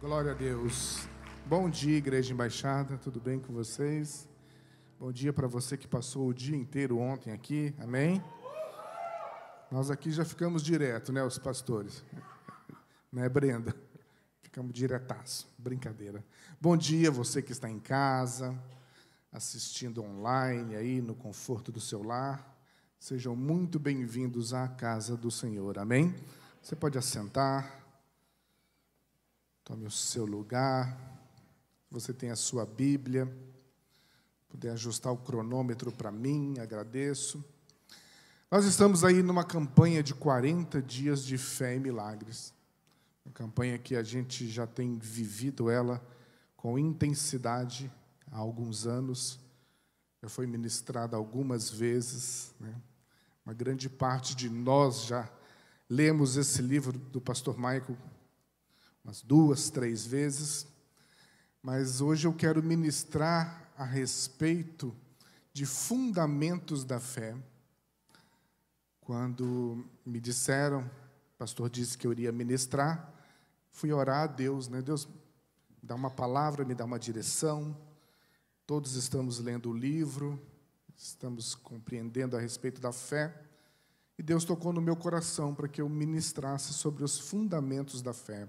Glória a Deus. Bom dia, Igreja Embaixada, tudo bem com vocês? Bom dia para você que passou o dia inteiro ontem aqui, amém? Nós aqui já ficamos direto, né, os pastores? Né, Brenda? Ficamos diretaço, brincadeira. Bom dia, você que está em casa, assistindo online, aí no conforto do seu lar. Sejam muito bem-vindos à casa do Senhor, amém? Você pode assentar. Tome o seu lugar. Você tem a sua Bíblia. Puder ajustar o cronômetro para mim, agradeço. Nós estamos aí numa campanha de 40 dias de fé e milagres. Uma campanha que a gente já tem vivido ela com intensidade há alguns anos. Já foi ministrada algumas vezes, né? Uma grande parte de nós já lemos esse livro do pastor Michael umas 2, 3 vezes, mas hoje eu quero ministrar a respeito de fundamentos da fé. Quando me disseram, o pastor disse que eu iria ministrar, fui orar a Deus, né? Deus, me dá uma palavra, me dá uma direção. Todos estamos lendo o livro, estamos compreendendo a respeito da fé, e Deus tocou no meu coração para que eu ministrasse sobre os fundamentos da fé.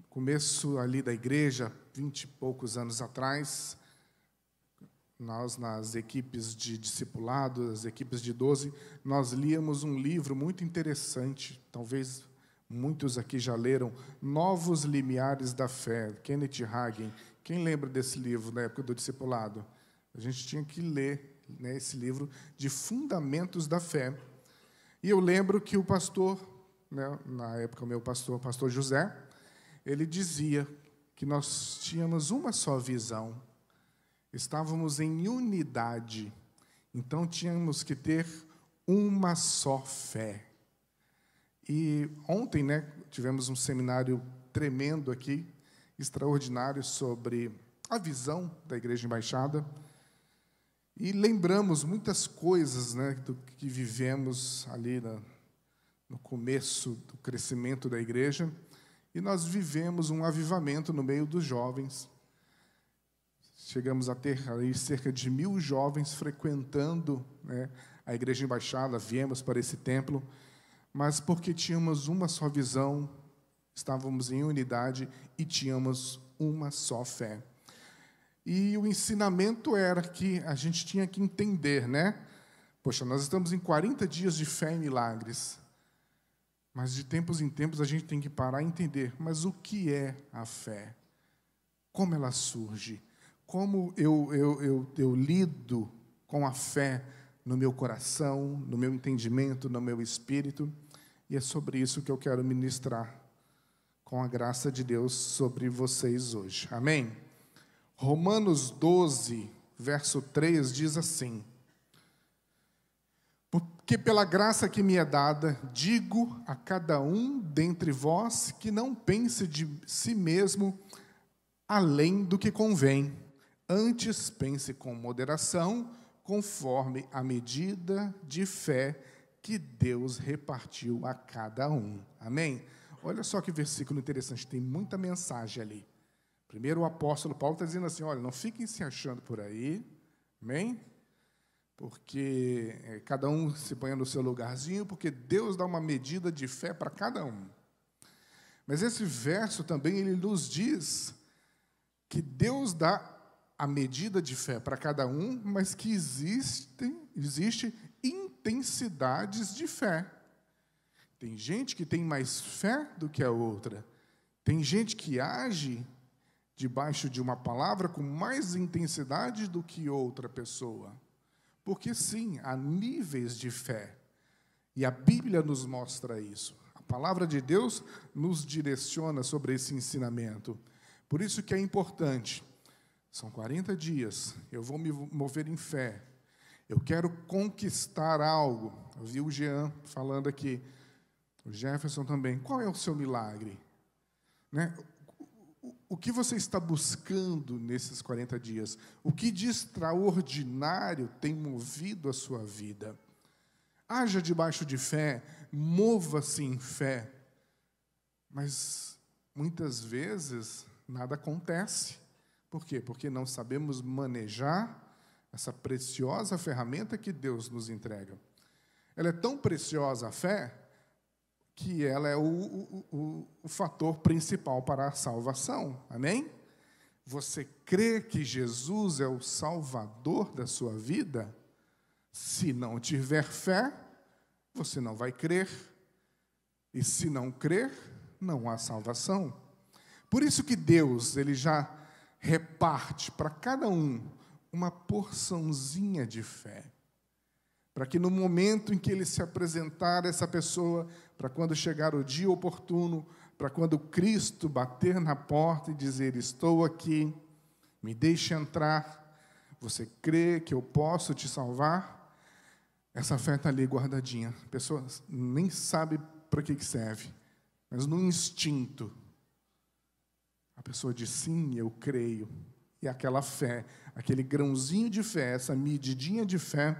Começo ali da igreja, 20 e poucos anos atrás, nós nas equipes de discipulado, as equipes de 12, nós líamos um livro muito interessante, talvez muitos aqui já leram, Novos Limiares da Fé, Kenneth Hagin. Quem lembra desse livro na época do discipulado? A gente tinha que ler, né, esse livro de fundamentos da fé. E eu lembro que o pastor, né, na época o meu pastor, o pastor José, ele dizia que nós tínhamos uma só visão, estávamos em unidade, então tínhamos que ter uma só fé. E ontem, né, tivemos um seminário tremendo aqui, extraordinário, sobre a visão da Igreja Embaixada, e lembramos muitas coisas, né, do que vivemos ali no começo do crescimento da igreja. E nós vivemos um avivamento no meio dos jovens. Chegamos a ter aí cerca de 1.000 jovens frequentando, né, a Igreja Embaixada, viemos para esse templo, mas porque tínhamos uma só visão, estávamos em unidade e tínhamos uma só fé. E o ensinamento era que a gente tinha que entender, né? Poxa, nós estamos em 40 dias de fé e milagres. Mas de tempos em tempos a gente tem que parar e entender, mas o que é a fé? Como ela surge? Como eu lido com a fé no meu coração, no meu entendimento, no meu espírito? E é sobre isso que eu quero ministrar, com a graça de Deus, sobre vocês hoje. Amém? Romanos 12, verso 3 diz assim: porque pela graça que me é dada, digo a cada um dentre vós que não pense de si mesmo além do que convém. Antes pense com moderação, conforme a medida de fé que Deus repartiu a cada um. Amém? Olha só que versículo interessante, tem muita mensagem ali. Primeiro o apóstolo Paulo está dizendo assim, olha, não fiquem se achando por aí, amém? Porque cada um se põe no seu lugarzinho, porque Deus dá uma medida de fé para cada um. Mas esse verso também, ele nos diz que Deus dá a medida de fé para cada um, mas que existe intensidades de fé. Tem gente que tem mais fé do que a outra. Tem gente que age debaixo de uma palavra com mais intensidade do que outra pessoa. Porque, sim, há níveis de fé. E a Bíblia nos mostra isso. A palavra de Deus nos direciona sobre esse ensinamento. Por isso que é importante. São 40 dias. Eu vou me mover em fé. Eu quero conquistar algo. Eu vi o Jean falando aqui. O Jefferson também. Qual é o seu milagre? Né? O que você está buscando nesses 40 dias? O que de extraordinário tem movido a sua vida? Haja debaixo de fé, mova-se em fé, mas muitas vezes nada acontece. Por quê? Porque não sabemos manejar essa preciosa ferramenta que Deus nos entrega. Ela é tão preciosa, a fé, que ela é o fator principal para a salvação. Amém? Você crê que Jesus é o Salvador da sua vida? Se não tiver fé, você não vai crer. E se não crer, não há salvação. Por isso que Deus, ele já reparte para cada um uma porçãozinha de fé. Para que no momento em que ele se apresentar a essa pessoa, para quando chegar o dia oportuno, para quando Cristo bater na porta e dizer, estou aqui, me deixe entrar, você crê que eu posso te salvar? Essa fé está ali guardadinha. A pessoa nem sabe para que serve, mas no instinto, a pessoa diz, sim, eu creio. E aquela fé, aquele grãozinho de fé, essa medidinha de fé,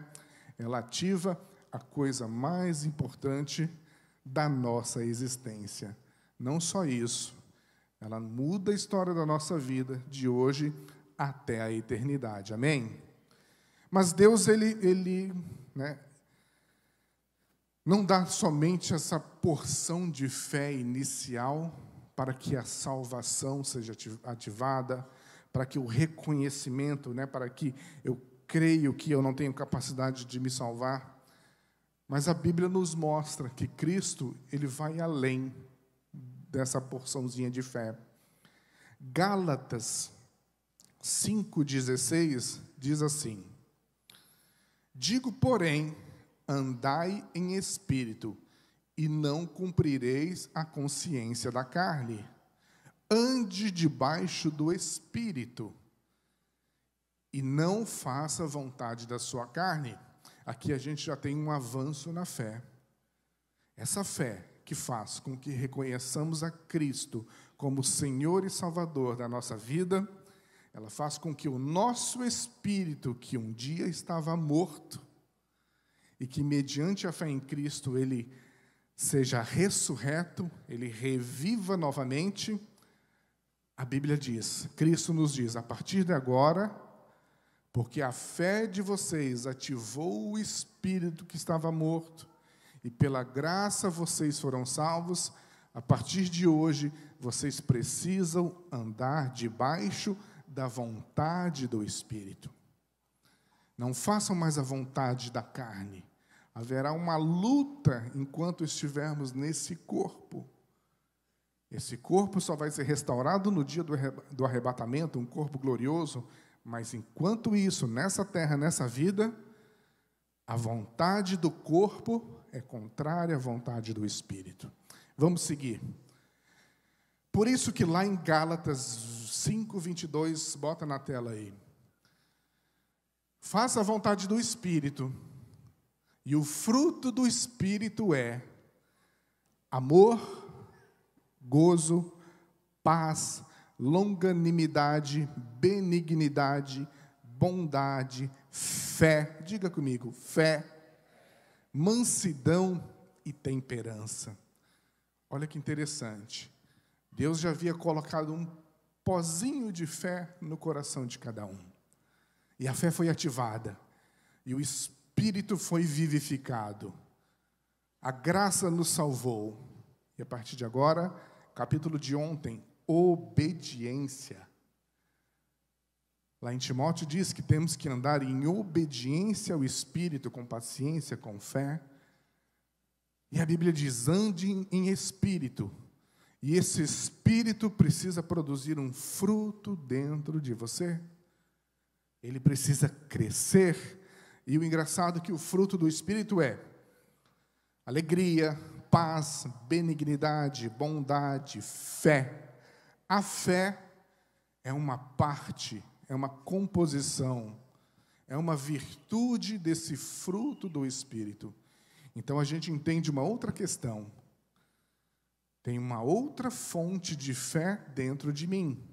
ela ativa a coisa mais importante da nossa existência. Não só isso, ela muda a história da nossa vida, de hoje até a eternidade. Amém? Mas Deus, ele não dá somente essa porção de fé inicial para que a salvação seja ativada, para que o reconhecimento, para que eu creio que eu não tenho capacidade de me salvar. Mas a Bíblia nos mostra que Cristo, ele vai além dessa porçãozinha de fé. Gálatas 5,16 diz assim: digo, porém, andai em espírito, e não cumprireis a consciência da carne. Ande debaixo do espírito, e não faça a vontade da sua carne. Aqui a gente já tem um avanço na fé. Essa fé que faz com que reconheçamos a Cristo como Senhor e Salvador da nossa vida, ela faz com que o nosso espírito, que um dia estava morto, e que mediante a fé em Cristo ele seja ressurreto, ele reviva novamente. A Bíblia diz, Cristo nos diz, a partir de agora, porque a fé de vocês ativou o espírito que estava morto, e pela graça vocês foram salvos, a partir de hoje, vocês precisam andar debaixo da vontade do Espírito. Não façam mais a vontade da carne. Haverá uma luta enquanto estivermos nesse corpo. Esse corpo só vai ser restaurado no dia do arrebatamento, um corpo glorioso, mas enquanto isso, nessa terra, nessa vida, a vontade do corpo é contrária à vontade do Espírito. Vamos seguir. Por isso que lá em Gálatas 5:22, bota na tela aí. Faça a vontade do Espírito, e o fruto do Espírito é amor, gozo, paz, longanimidade, benignidade, bondade, fé, diga comigo, fé, mansidão e temperança. Olha que interessante. Deus já havia colocado um pozinho de fé no coração de cada um. E a fé foi ativada. E o Espírito foi vivificado. A graça nos salvou. E a partir de agora, capítulo de ontem, obediência. Lá em Timóteo diz que temos que andar em obediência ao Espírito, com paciência, com fé. E a Bíblia diz, ande em espírito. E esse espírito precisa produzir um fruto dentro de você. Ele precisa crescer. E o engraçado é que o fruto do Espírito é alegria, paz, benignidade, bondade, fé. A fé é uma parte, é uma composição, é uma virtude desse fruto do Espírito. Então a gente entende uma outra questão. Tem uma outra fonte de fé dentro de mim.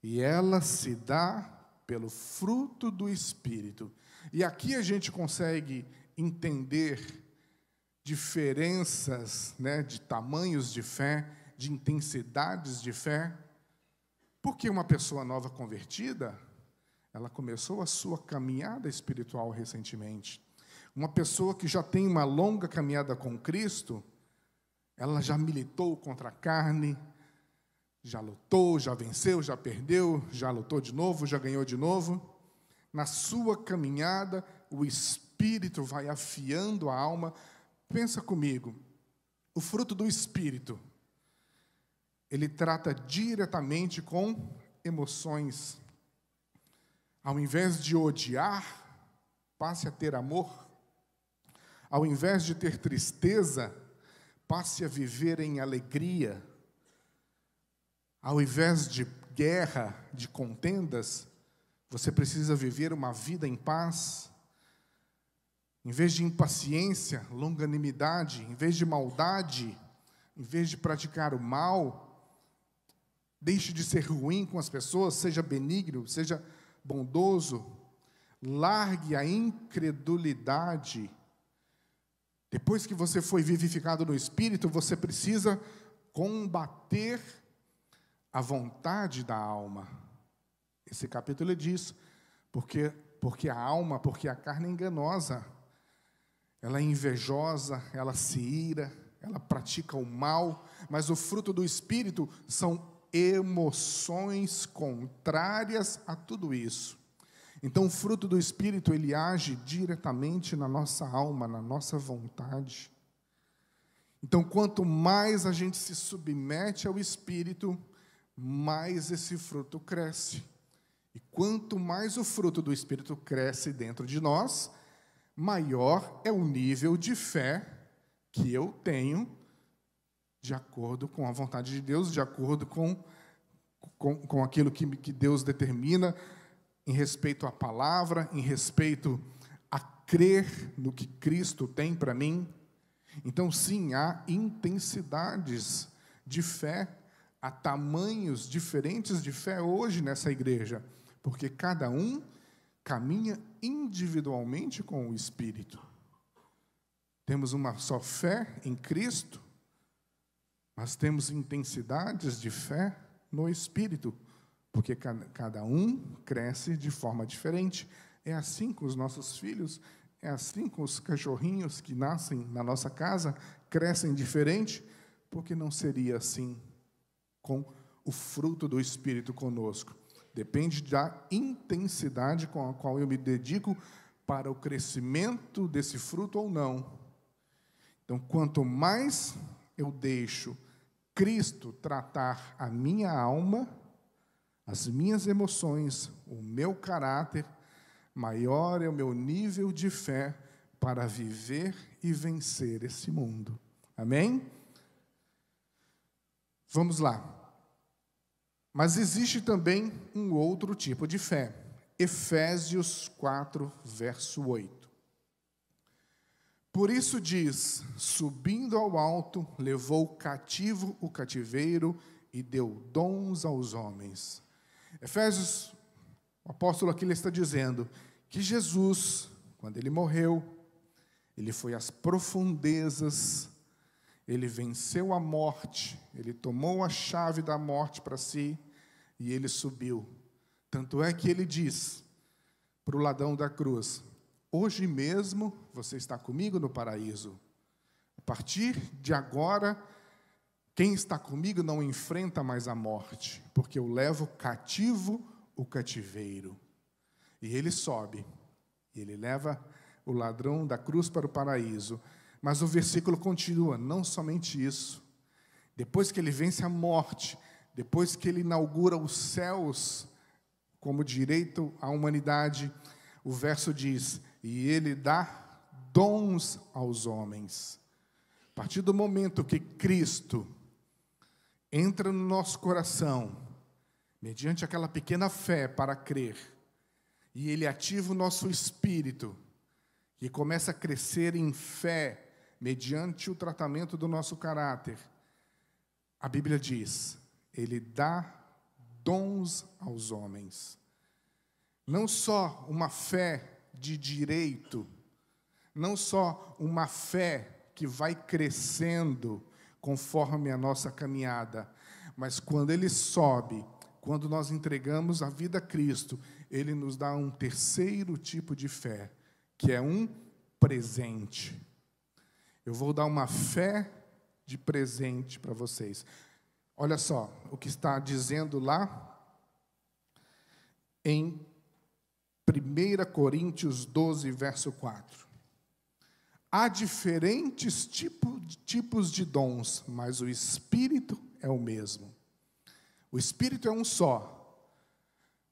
E ela se dá pelo fruto do Espírito. E aqui a gente consegue entender diferenças, de tamanhos de fé de intensidades de fé? Porque uma pessoa nova convertida, ela começou a sua caminhada espiritual recentemente. Uma pessoa que já tem uma longa caminhada com Cristo, ela já militou contra a carne, já lutou, já venceu, já perdeu, já lutou de novo, já ganhou de novo. Na sua caminhada, o Espírito vai afiando a alma. Pensa comigo, o fruto do Espírito, ele trata diretamente com emoções. Ao invés de odiar, passe a ter amor. Ao invés de ter tristeza, passe a viver em alegria. Ao invés de guerra, de contendas, você precisa viver uma vida em paz. Em vez de impaciência, longanimidade, em vez de maldade, em vez de praticar o mal, deixe de ser ruim com as pessoas, seja benigno, seja bondoso, largue a incredulidade. Depois que você foi vivificado no Espírito, você precisa combater a vontade da alma. Esse capítulo diz, porque a alma, porque a carne é enganosa, ela é invejosa, ela se ira, ela pratica o mal, mas o fruto do Espírito são emoções contrárias a tudo isso. Então, o fruto do Espírito, ele age diretamente na nossa alma, na nossa vontade. Então, quanto mais a gente se submete ao Espírito, mais esse fruto cresce. E quanto mais o fruto do Espírito cresce dentro de nós, maior é o nível de fé que eu tenho, de acordo com a vontade de Deus, de acordo com aquilo que Deus determina, em respeito à palavra, em respeito a crer no que Cristo tem para mim. Então, sim, há intensidades de fé, há tamanhos diferentes de fé hoje nessa igreja, porque cada um caminha individualmente com o Espírito. Temos uma só fé em Cristo, mas temos intensidades de fé no Espírito, porque cada um cresce de forma diferente. É assim com os nossos filhos, é assim com os cachorrinhos que nascem na nossa casa, crescem diferente, porque não seria assim com o fruto do Espírito conosco. Depende da intensidade com a qual eu me dedico para o crescimento desse fruto ou não. Então, quanto mais eu deixo Cristo tratar a minha alma, as minhas emoções, o meu caráter, maior é o meu nível de fé para viver e vencer esse mundo. Amém? Vamos lá. Mas existe também um outro tipo de fé. Efésios 4, verso 8. Por isso diz, subindo ao alto, levou cativo o cativeiro e deu dons aos homens. Efésios, o apóstolo aqui está dizendo que Jesus, quando ele morreu, ele foi às profundezas, ele venceu a morte, ele tomou a chave da morte para si e ele subiu. Tanto é que ele diz para o ladrão da cruz, hoje mesmo você está comigo no paraíso. A partir de agora, quem está comigo não enfrenta mais a morte, porque eu levo cativo o cativeiro. E ele sobe, e ele leva o ladrão da cruz para o paraíso. Mas o versículo continua, não somente isso. Depois que ele vence a morte, depois que ele inaugura os céus como direito à humanidade, o verso diz, e ele dá dons aos homens. A partir do momento que Cristo entra no nosso coração, mediante aquela pequena fé para crer, e ele ativa o nosso espírito, que começa a crescer em fé, mediante o tratamento do nosso caráter, a Bíblia diz, ele dá dons aos homens. Não só uma fé de direito, não só uma fé que vai crescendo conforme a nossa caminhada. Mas quando ele sobe, quando nós entregamos a vida a Cristo, ele nos dá um terceiro tipo de fé, que é um presente. Eu vou dar uma fé de presente para vocês. Olha só o que está dizendo lá em 1 Coríntios 12, verso 4. Há diferentes tipos de dons, mas o Espírito é o mesmo. O Espírito é um só,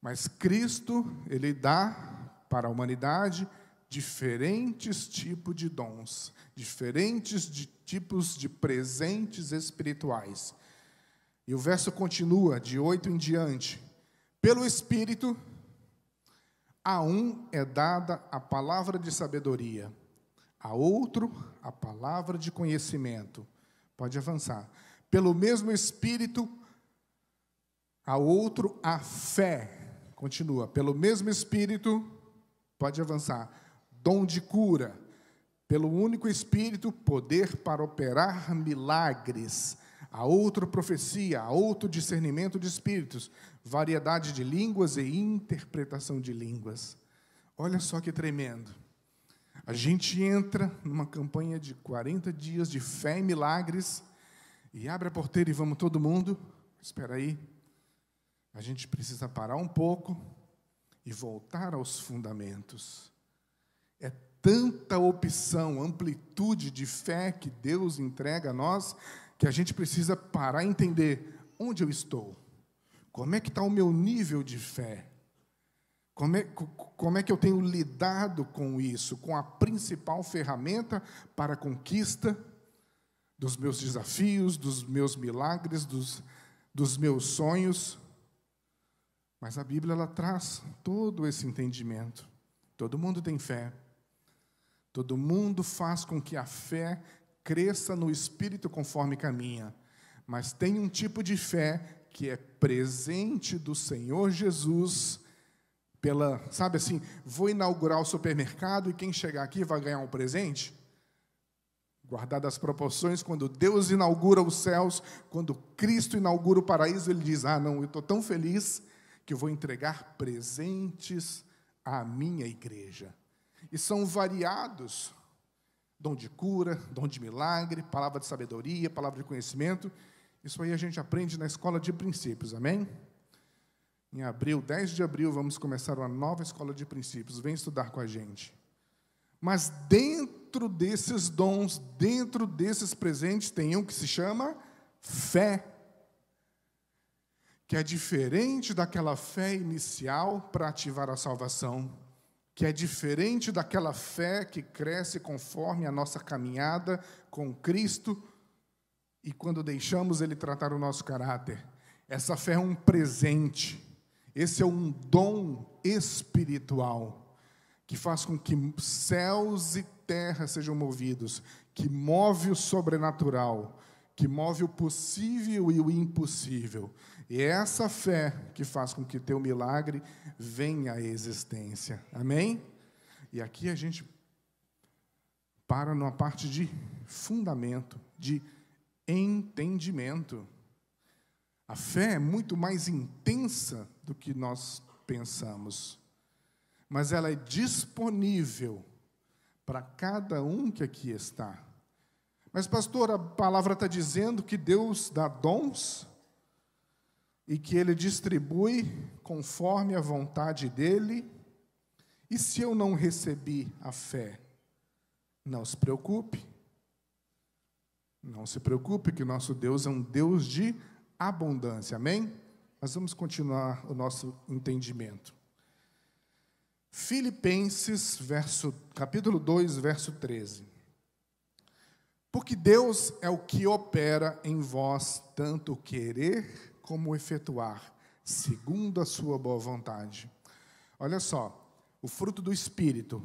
mas Cristo, ele dá para a humanidade diferentes tipos de dons, diferentes tipos de presentes espirituais. E o verso continua, de 8 em diante. Pelo Espírito, a um é dada a palavra de sabedoria, a outro a palavra de conhecimento. Pode avançar. Pelo mesmo Espírito, a outro a fé. Continua. Pelo mesmo Espírito, pode avançar. Dom de cura. Pelo único Espírito, poder para operar milagres. A outro profecia, a outro discernimento de espíritos, variedade de línguas e interpretação de línguas. Olha só que tremendo. A gente entra numa campanha de 40 dias de fé e milagres, e abre a porteira e vamos todo mundo. Espera aí. A gente precisa parar um pouco e voltar aos fundamentos. É tanta opção, amplitude de fé que Deus entrega a nós, que a gente precisa parar e entender onde eu estou. Como é que está o meu nível de fé? Como é que eu tenho lidado com isso? Com a principal ferramenta para a conquista dos meus desafios, dos meus milagres, dos meus sonhos. Mas a Bíblia, ela traz todo esse entendimento. Todo mundo tem fé. Todo mundo faz com que a fé cresça no Espírito conforme caminha. Mas tem um tipo de fé que é presente do Senhor Jesus, sabe assim, vou inaugurar o supermercado e quem chegar aqui vai ganhar um presente? Guardadas as proporções, quando Deus inaugura os céus, quando Cristo inaugura o paraíso, ele diz, não, eu estou tão feliz que eu vou entregar presentes à minha igreja. E são variados, dom de cura, dom de milagre, palavra de sabedoria, palavra de conhecimento. Isso aí a gente aprende na escola de princípios, amém? Em abril, 10 de abril, vamos começar uma nova escola de princípios. Vem estudar com a gente. Mas dentro desses dons, dentro desses presentes, tem um que se chama fé, que é diferente daquela fé inicial para ativar a salvação, que é diferente daquela fé que cresce conforme a nossa caminhada com Cristo e quando deixamos Ele tratar o nosso caráter. Essa fé é um presente, esse é um dom espiritual, que faz com que céus e terra sejam movidos, que move o sobrenatural, que move o possível e o impossível. E é essa fé que faz com que teu milagre venha à existência. Amém? E aqui a gente para numa parte de fundamento, de entendimento. A fé é muito mais intensa do que nós pensamos, mas ela é disponível para cada um que aqui está. Mas, pastor, a palavra está dizendo que Deus dá dons e que Ele distribui conforme a vontade dEle. E se eu não recebi a fé? Não se preocupe. Não se preocupe, que o nosso Deus é um Deus de abundância, amém? Mas vamos continuar o nosso entendimento. Filipenses, capítulo 2, verso 13. Porque Deus é o que opera em vós, tanto o querer como efetuar, segundo a sua boa vontade. Olha só, o fruto do Espírito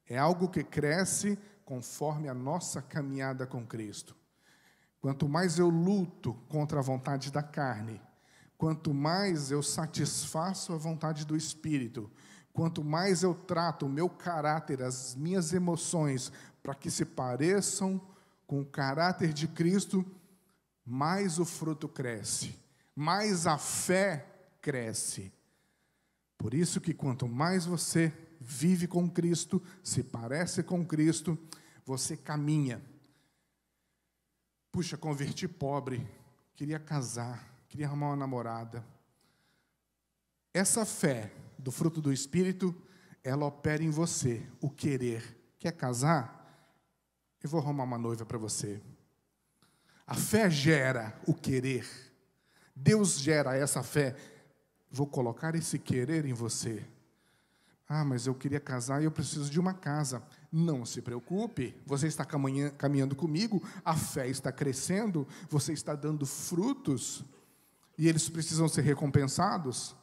é algo que cresce conforme a nossa caminhada com Cristo. Quanto mais eu luto contra a vontade da carne, quanto mais eu satisfaço a vontade do Espírito, quanto mais eu trato o meu caráter, as minhas emoções, para que se pareçam com o caráter de Cristo, mais o fruto cresce, mais a fé cresce. Por isso que quanto mais você vive com Cristo, se parece com Cristo, você caminha. Puxa, converti pobre, queria casar, queria arrumar uma namorada. Essa fé do fruto do Espírito, ela opera em você, o querer. Quer casar? Eu vou arrumar uma noiva para você. A fé gera o querer. Deus gera essa fé. Vou colocar esse querer em você. Ah, mas eu queria casar e eu preciso de uma casa. Não se preocupe, você está caminhando comigo, a fé está crescendo, você está dando frutos, e eles precisam ser recompensados.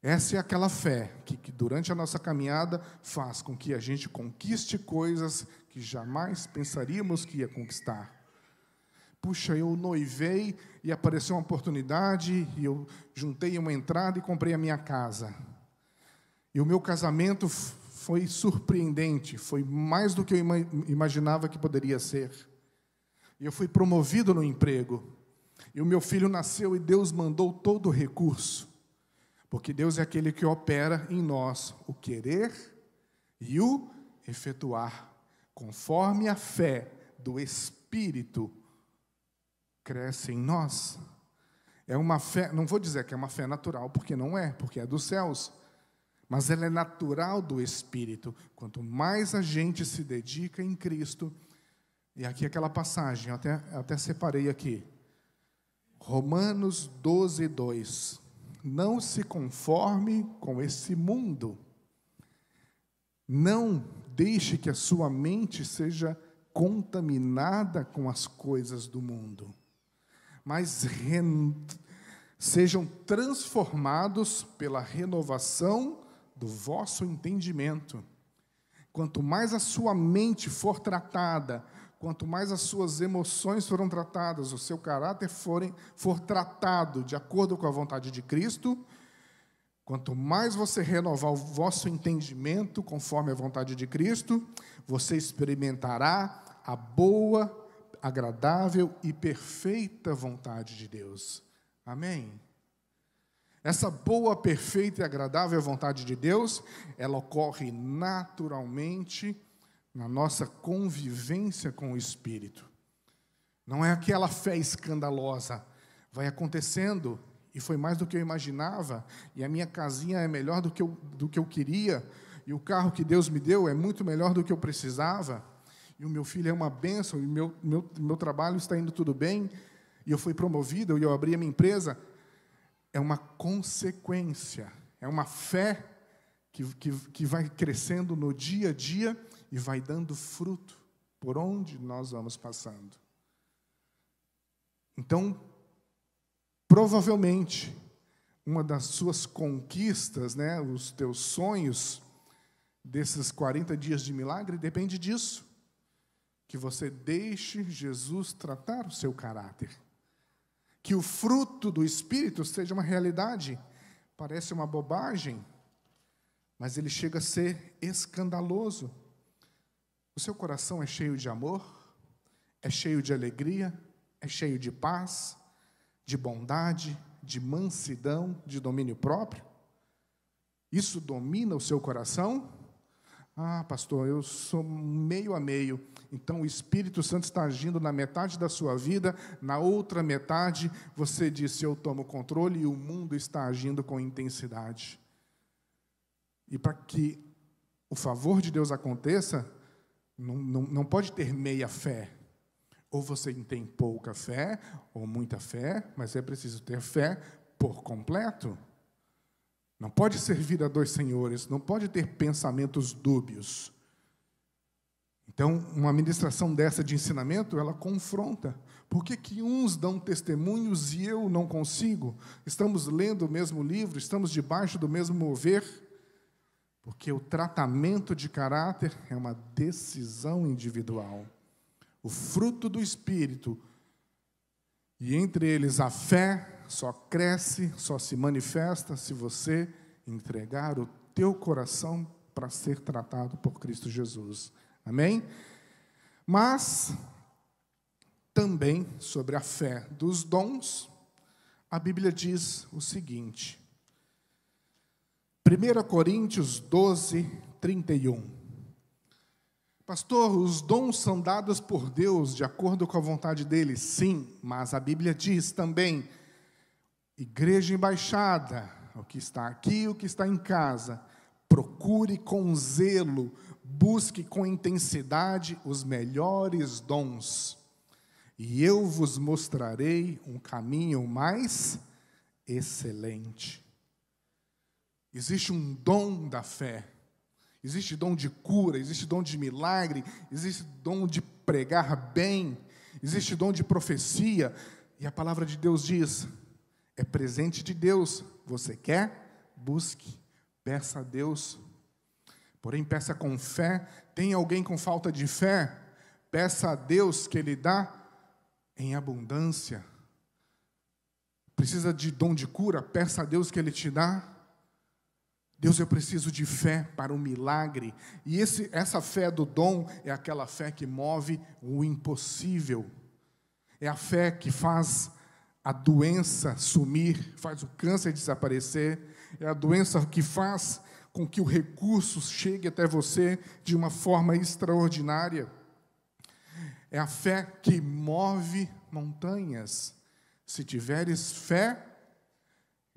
Essa é aquela fé que durante a nossa caminhada faz com que a gente conquiste coisas que jamais pensaríamos que ia conquistar. Puxa, eu noivei e apareceu uma oportunidade, e eu juntei uma entrada e comprei a minha casa. E o meu casamento foi surpreendente, foi mais do que eu imaginava que poderia ser. E eu fui promovido no emprego. E o meu filho nasceu e Deus mandou todo o recurso. Porque Deus é aquele que opera em nós o querer e o efetuar, conforme a fé do Espírito cresce em nós. É uma fé, não vou dizer que é uma fé natural, porque não é, porque é dos céus. Mas ela é natural do Espírito. Quanto mais a gente se dedica em Cristo, e aqui aquela passagem, eu até separei aqui. Romanos 12, 2. Não se conforme com esse mundo. Não deixe que a sua mente seja contaminada com as coisas do mundo. Mas sejam transformados pela renovação do vosso entendimento. Quanto mais a sua mente for tratada, quanto mais as suas emoções foram tratadas, o seu caráter for tratado de acordo com a vontade de Cristo, quanto mais você renovar o vosso entendimento conforme a vontade de Cristo, você experimentará a boa, agradável e perfeita vontade de Deus. Amém? Essa boa, perfeita e agradável vontade de Deus, ela ocorre naturalmente na nossa convivência com o Espírito. Não é aquela fé escandalosa. Vai acontecendo, e foi mais do que eu imaginava, e a minha casinha é melhor do que eu queria, e o carro que Deus me deu é muito melhor do que eu precisava, e o meu filho é uma bênção, e o meu trabalho está indo tudo bem, e eu fui promovido, e eu abri a minha empresa. É uma consequência, é uma fé que vai crescendo no dia a dia e vai dando fruto por onde nós vamos passando. Então, provavelmente, uma das suas conquistas, né, os teus sonhos, desses 40 dias de milagre, depende disso, que você deixe Jesus tratar o seu caráter. Que o fruto do Espírito seja uma realidade. Parece uma bobagem, mas ele chega a ser escandaloso. O seu coração é cheio de amor, é cheio de alegria, é cheio de paz, de bondade, de mansidão, de domínio próprio. Isso domina o seu coração? Ah, pastor, eu sou meio a meio. Então o Espírito Santo está agindo na metade da sua vida, na outra metade você disse, eu tomo controle, e o mundo está agindo com intensidade. E para que o favor de Deus aconteça, não pode ter meia fé. Ou você tem pouca fé, ou muita fé, mas é preciso ter fé por completo. Não pode servir a dois senhores, não pode ter pensamentos dúbios. Então, uma ministração dessa de ensinamento, ela confronta. Por que uns dão testemunhos e eu não consigo? Estamos lendo o mesmo livro, estamos debaixo do mesmo mover, porque o tratamento de caráter é uma decisão individual. O fruto do Espírito, e entre eles a fé, só cresce, só se manifesta se você entregar o teu coração para ser tratado por Cristo Jesus. Amém? Mas Também sobre a fé dos dons, a Bíblia diz o seguinte, 1 Coríntios 12, 31. Pastor, os dons são dados por Deus de acordo com a vontade dele? Sim, mas a Bíblia diz também, igreja embaixada, o que está aqui, o que está em casa, procure com zelo, busque com intensidade os melhores dons, e eu vos mostrarei um caminho mais excelente. Existe um dom da fé. Existe dom de cura, existe dom de milagre, existe dom de pregar bem, existe dom de profecia. E a palavra de Deus diz, é presente de Deus. Você quer? Busque, peça a Deus. Porém, peça com fé. Tem alguém com falta de fé? Peça a Deus que Ele dá em abundância. Precisa de dom de cura? Peça a Deus que Ele te dá. Deus, eu preciso de fé para o milagre. E essa fé do dom é aquela fé que move o impossível. É a fé que faz a doença sumir, faz o câncer desaparecer. É a doença que faz com que o recurso chegue até você de uma forma extraordinária. É a fé que move montanhas. Se tiveres fé,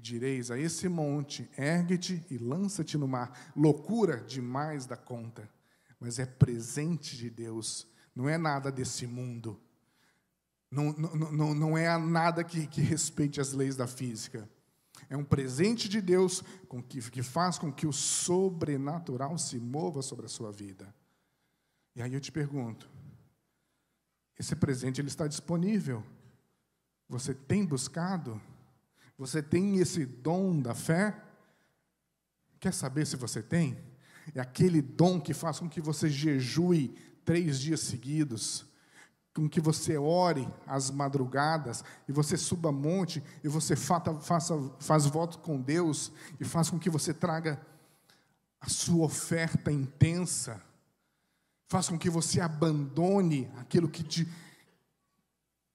direis a esse monte, ergue-te e lança-te no mar. Loucura demais da conta, mas é presente de Deus, não é nada desse mundo, não é nada que respeite as leis da física. É um presente de Deus que faz com que o sobrenatural se mova sobre a sua vida. E aí eu te pergunto, esse presente ele está disponível? Você tem buscado? Você tem esse dom da fé? Quer saber se você tem? É aquele dom que faz com que você jejue 3 dias seguidos, com que você ore às madrugadas, e você suba monte, e você faz voto com Deus, e faz com que você traga a sua oferta intensa, faz com que você abandone aquilo que te...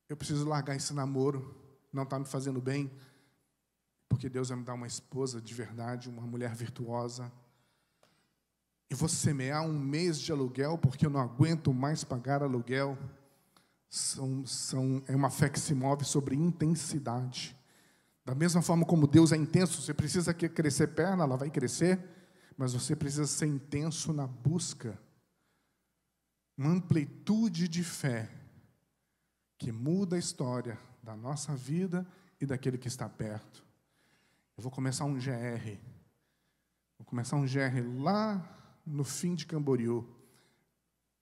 Eu preciso largar esse namoro, não está me fazendo bem, porque Deus vai me dar uma esposa de verdade, uma mulher virtuosa. E vou semear 1 mês de aluguel, porque eu não aguento mais pagar aluguel. É uma fé que se move sobre intensidade. Da mesma forma como Deus é intenso, você precisa crescer perna, ela vai crescer, mas você precisa ser intenso na busca. Uma amplitude de fé que muda a história da nossa vida e daquele que está perto. Eu vou começar um GR. Vou começar um GR lá no fim de Camboriú,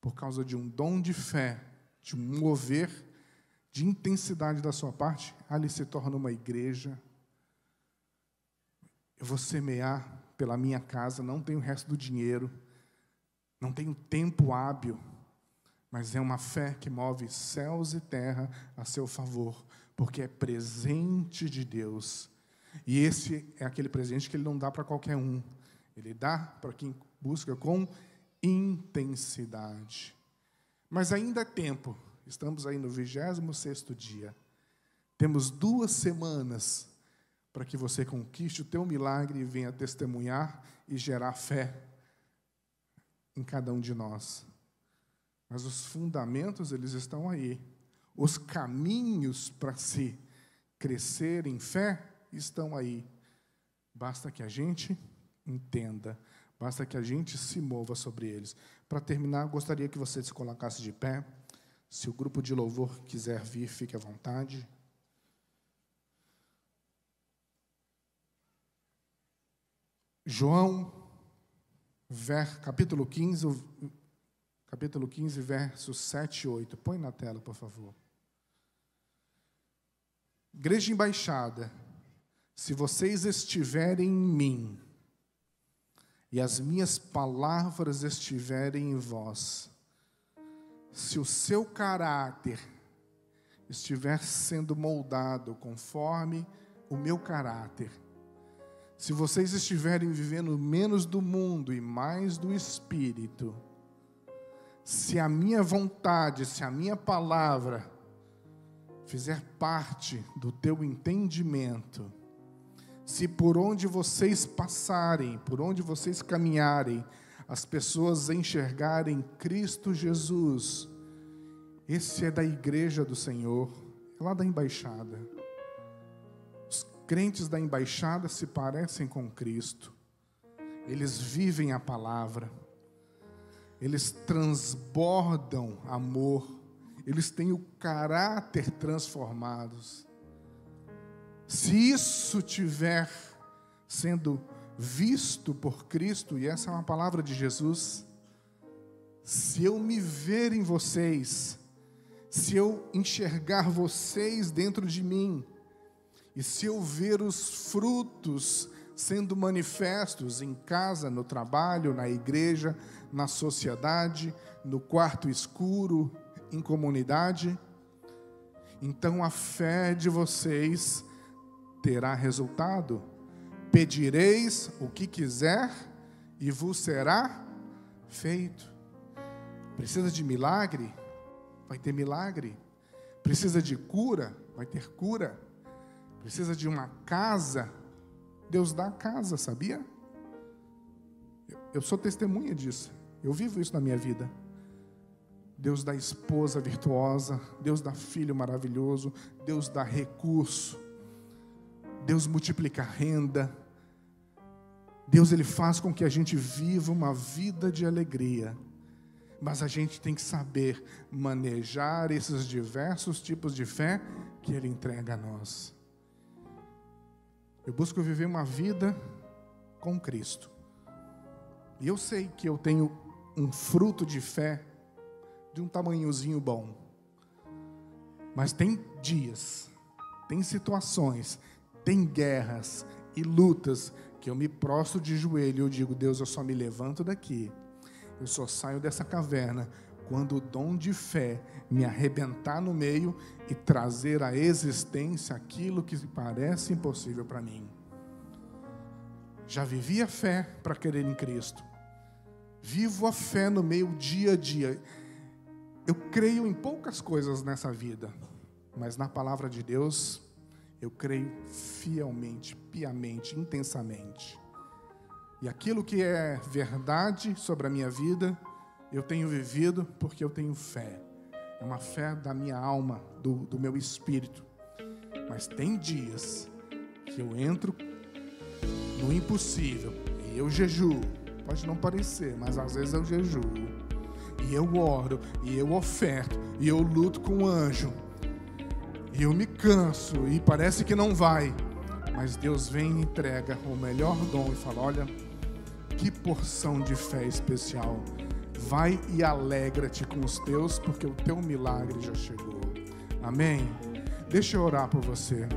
por causa de um dom de fé, de um mover, de intensidade da sua parte, ali se torna uma igreja. Eu vou semear pela minha casa, não tenho o resto do dinheiro, não tenho tempo hábil, mas é uma fé que move céus e terra a seu favor, porque é presente de Deus. E esse é aquele presente que Ele não dá para qualquer um. Ele dá para quem busca com intensidade. Mas ainda é tempo. Estamos aí no 26º dia. Temos 2 semanas para que você conquiste o teu milagre e venha testemunhar e gerar fé em cada um de nós. Mas os fundamentos, eles estão aí. Os caminhos para se crescer em fé estão aí. Basta que a gente entenda, basta que a gente se mova sobre eles. Para terminar, gostaria que você se colocasse de pé. Se o grupo de louvor quiser vir, fique à vontade. João, capítulo 15, versos 7 e 8. Põe na tela, por favor. Igreja embaixada, se vocês estiverem em mim, e as minhas palavras estiverem em vós, se o seu caráter estiver sendo moldado conforme o meu caráter, se vocês estiverem vivendo menos do mundo e mais do Espírito, se a minha vontade, se a minha palavra fizer parte do teu entendimento, se por onde vocês passarem, por onde vocês caminharem, as pessoas enxergarem Cristo Jesus, esse é da igreja do Senhor, é lá da embaixada. Os crentes da embaixada se parecem com Cristo, eles vivem a palavra, eles transbordam amor, eles têm o caráter transformados. Se isso tiver sendo visto por Cristo, e essa é uma palavra de Jesus, se eu me ver em vocês, se eu enxergar vocês dentro de mim, e se eu ver os frutos sendo manifestos em casa, no trabalho, na igreja, na sociedade, no quarto escuro, em comunidade, então a fé de vocês terá resultado. Pedireis o que quiser e vos será feito. Precisa de milagre? Vai ter milagre. Precisa de cura? Vai ter cura. Precisa de uma casa? Deus dá a casa, sabia? Eu sou testemunha disso. Eu vivo isso na minha vida. Deus dá esposa virtuosa, Deus dá filho maravilhoso, Deus dá recurso, Deus multiplica a renda. Deus, Ele faz com que a gente viva uma vida de alegria. Mas a gente tem que saber manejar esses diversos tipos de fé que Ele entrega a nós. Eu busco viver uma vida com Cristo. E eu sei que eu tenho um fruto de fé de um tamanhozinho bom. Mas tem dias, tem situações, tem guerras e lutas que eu me prostro de joelho e eu digo: Deus, eu só me levanto daqui, eu só saio dessa caverna quando o dom de fé me arrebentar no meio e trazer à existência aquilo que parece impossível para mim. Já vivi a fé para crer em Cristo. Vivo a fé no meio dia a dia. Eu creio em poucas coisas nessa vida, mas na palavra de Deus, eu creio fielmente, piamente, intensamente. E aquilo que é verdade sobre a minha vida, eu tenho vivido porque eu tenho fé. É uma fé da minha alma, do meu espírito. Mas tem dias que eu entro no impossível e eu jejuo. Pode não parecer, mas às vezes eu jejuo. E eu oro, e eu oferto, e eu luto com o anjo. E eu me canso, e parece que não vai. Mas Deus vem e entrega o melhor dom e fala: olha, que porção de fé especial. Vai e alegra-te com os teus, porque o teu milagre já chegou. Amém? Deixa eu orar por você.